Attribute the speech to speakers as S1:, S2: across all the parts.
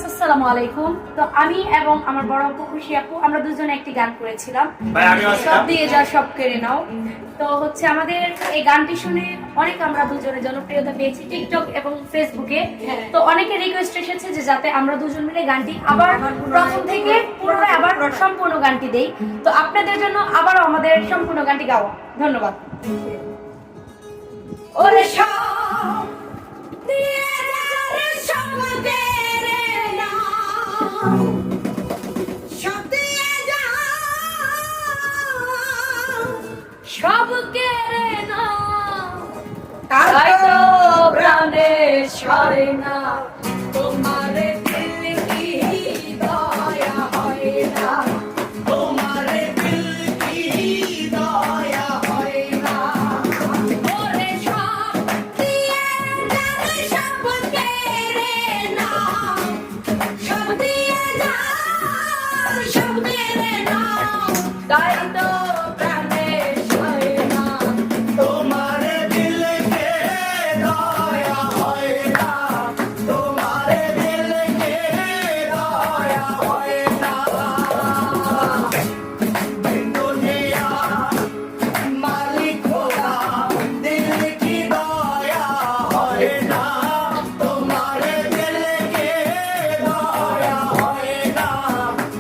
S1: Viewers আসসালামু আলাইকুম। তো আমি এবং আমার বড় আপু খুশি আপু আমরা দুজনে একটি গান করেছিলাম, সব দিয়ে যা সব কেড়ে নাও। তো হচ্ছে আমাদের এই গানটি শুনে অনেক আমরা দুজনে জনপ্রিয়তা পেয়েছি টিকটক এবং ফেসবুকে। তো অনেকে রিকোয়েস্ট এসেছে যে যাতে আমরা দুজন মিলে গানটি আবার প্রথম থেকে পুনরায় আবার সম্পূর্ণ গানটি দেই। তো আপনাদের জন্য আবারও আমাদের সম্পূর্ণ গানটি গাওয়া। ধন্যবাদ। ওরে সব দিয়ে রে সব কেড়ে নাও, সব দিয়ে যাও, সব কেড়ে নাও, তাই তো প্রাণে সরে না, তোমার দিল কি দয়া হয় না, তোমার দিল কি দয়া হয় না। ওরে সব দিয়ে রে সব কেড়ে নাও, সব দিয়ে যাও, সব কেড়ে নাও, তাই তো প্রাণে সরে না, তোমার দিল কে দয়া হয় না, তোমার দিল কে দয়া হয় না। দুনিয়া মালিক খোদা দিল কি দয়া হয় না, তোমার দিল কে দয়া হয় না,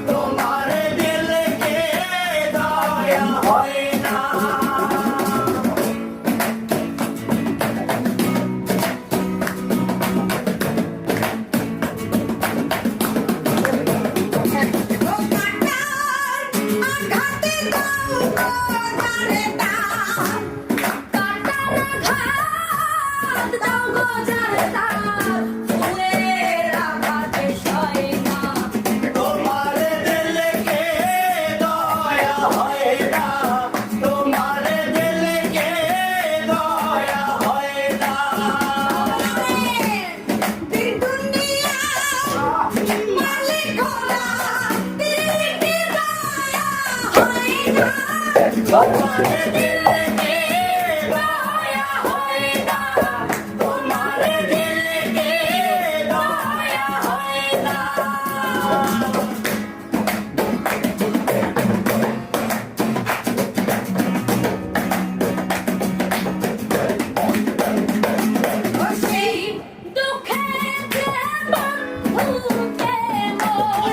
S1: তোমার দিল কে দয়া হয় না। আঘাতে দাও গো জারে দাও, কাটার আঘাত দাও গো জারে দাও, ফুলের আঘাতে সয় না, তোমার দিল কে দয়া হয় না, তোমার দিল কে দয়া হয় না। দিন দুনিয়া মালিক খোদা দিল কি দয়া হয় না, তোমার দিল কে দয়া হয় না, তোমার দিল কে দয়া হয় না। সেই দুঃখে যে বন্ধুকে মোর